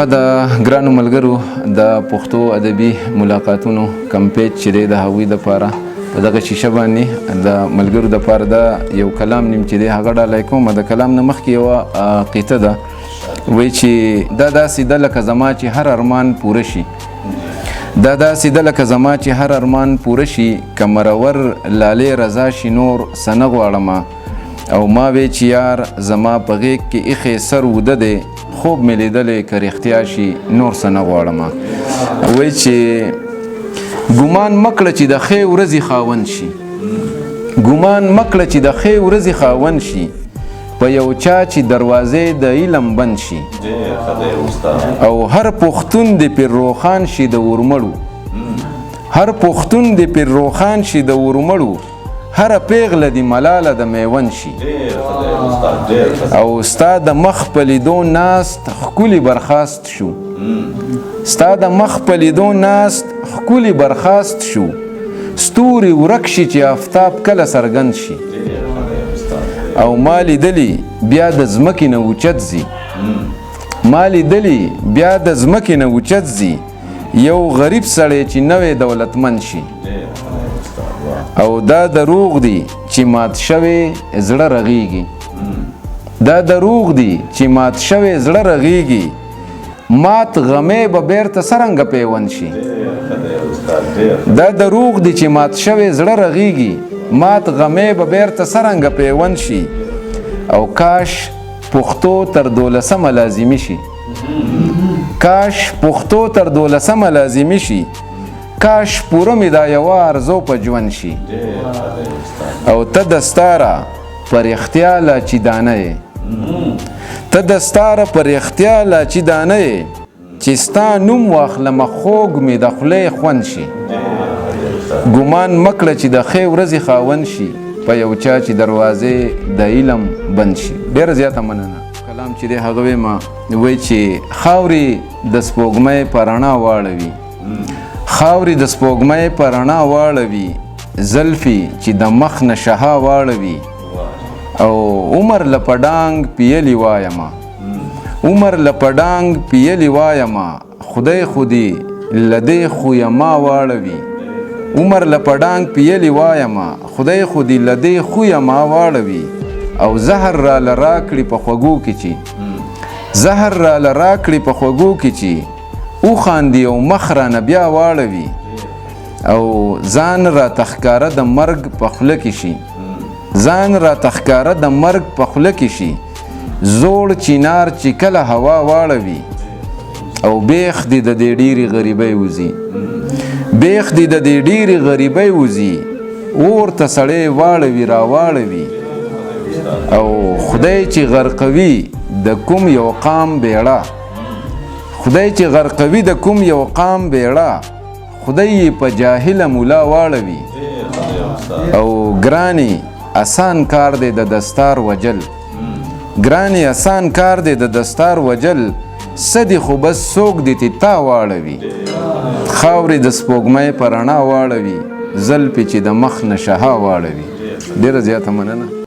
ښه د ګرانو ملګرو د پښتو ادبي ملاقاتونو کم پیج چې دی د هغوی دپاره په دغه شیشه باندې د ملګرو دپاره د یو کلام نیم چې دی هغه ډالۍ کوم. د کلام نه مخکې یوه قطعه ده وایي چې دا داسې ده لکه زما چې هر ارمان پوره شي، دا داسې ده لکه زما چې هر ارمان پوره شي، که مرور لالې رضا شي نور څه نه غواړمه، او ما وی چې یار زما په غېږ کې ایښی سر وده دی، خوب مې لیدلی که رښتیا شي نور څه نه غواړمه. وایي چې ګمان مه کړه چې د ښې ورځې خاوند شي، ګمان مه کړه چې د ښې ورځې خاوند شي، په یو چا چې دروازې د علم بند شي، او هر پښتون د پیر روښان شي د ورمړو، هر پښتون د پیر روښان شي د ورمړو، هر پیغله دی ملاله د میون شي، او ستا د مخ په لیدو ناست ښکلي برخاست شو، ستا د مخ په لیدو ناست ښکلي برخاست شو، ستوري ورک شي چې آفتاب کله څرګند شي، او ما لیدلی بیا د ځمکې نه اوچت ځي، ما لیدلی بیا د ځمکې نه اوچت ځي، یو غریب سړی چې نوی دولتمند شي، او دا دروغ دی چې مات شوی زړه رغیږي، دا دروغ دی چې مات شوی زړه رغیږي، مات غمې به بیرته څرنګه پیوند شي، دا دروغ دی چې مات شوی زړه رغیږي، مات غمې به بیرته څرنګه پیوند شي، او کاش پښتو تر 12مه لازمي شي، کاش پښتو تر 12مه لازمي شي، کاش پوره مې دا یوه ارزو په ژوند شي، او ته دستاره پر اختیاله چې دانه یې، ته دستاره پر اختیاله چې دانه یې، چې ستا نوم واخلمه خوږ مې د خولې خوند شي، ګمان مه کړه چې د ښې ورځې خاوند شي، په یو چا چې دروازې د علم بند شي. ډېره زیاته مننه. کلام چې دی هغه ویمه وایي چې خاورې د سپوږمۍ په رڼا واړوي، خاورې د سپوږمۍ په رڼا واړوي، زلفې چې د مخ نه شها واړوي، او عمر له په ډانګ پیلي وایمه، عمر له په ډانګ پیلي وایمه، خدای خو دې له دې خویه ما واړوي، عمر له په ډانګ پیلي وایمه، خدای خو دې له دې خویه ما واړوي، او زهر راله راکړي په خوږو کې چې، زهر راله راکړي په خوږو کې چې، وخاندي او مخ رانه بیا واړوي، او ځان راته ښکاره د مرګ په خوله کې شي، ځان راته ښکاره د مرګ په خوله کې شي، زوړ چینار چې کله هوا واړوي، او بیخ دې د دې ډېرې غریبۍ وځي، بیخ دې د دې ډېرې غریبۍ وځي، اور ته سړی واړوي را واړوي، او خدای چې غرقوي د کوم یو قام بیړه، خدای چې غرقوي د کوم یو قام بیړه، خدای په جاهله مولا واړوي، او ګرانې آسان کار دی د دستار وجل، ګرانې آسان کار دی د دستار وجل، څه دي خو بس څوک دې تا واړوي، خاورې د سپوږمۍ په رڼا واړوي، زلفې چې د مخ نه شها واړوي. ډېره زیاته مننه.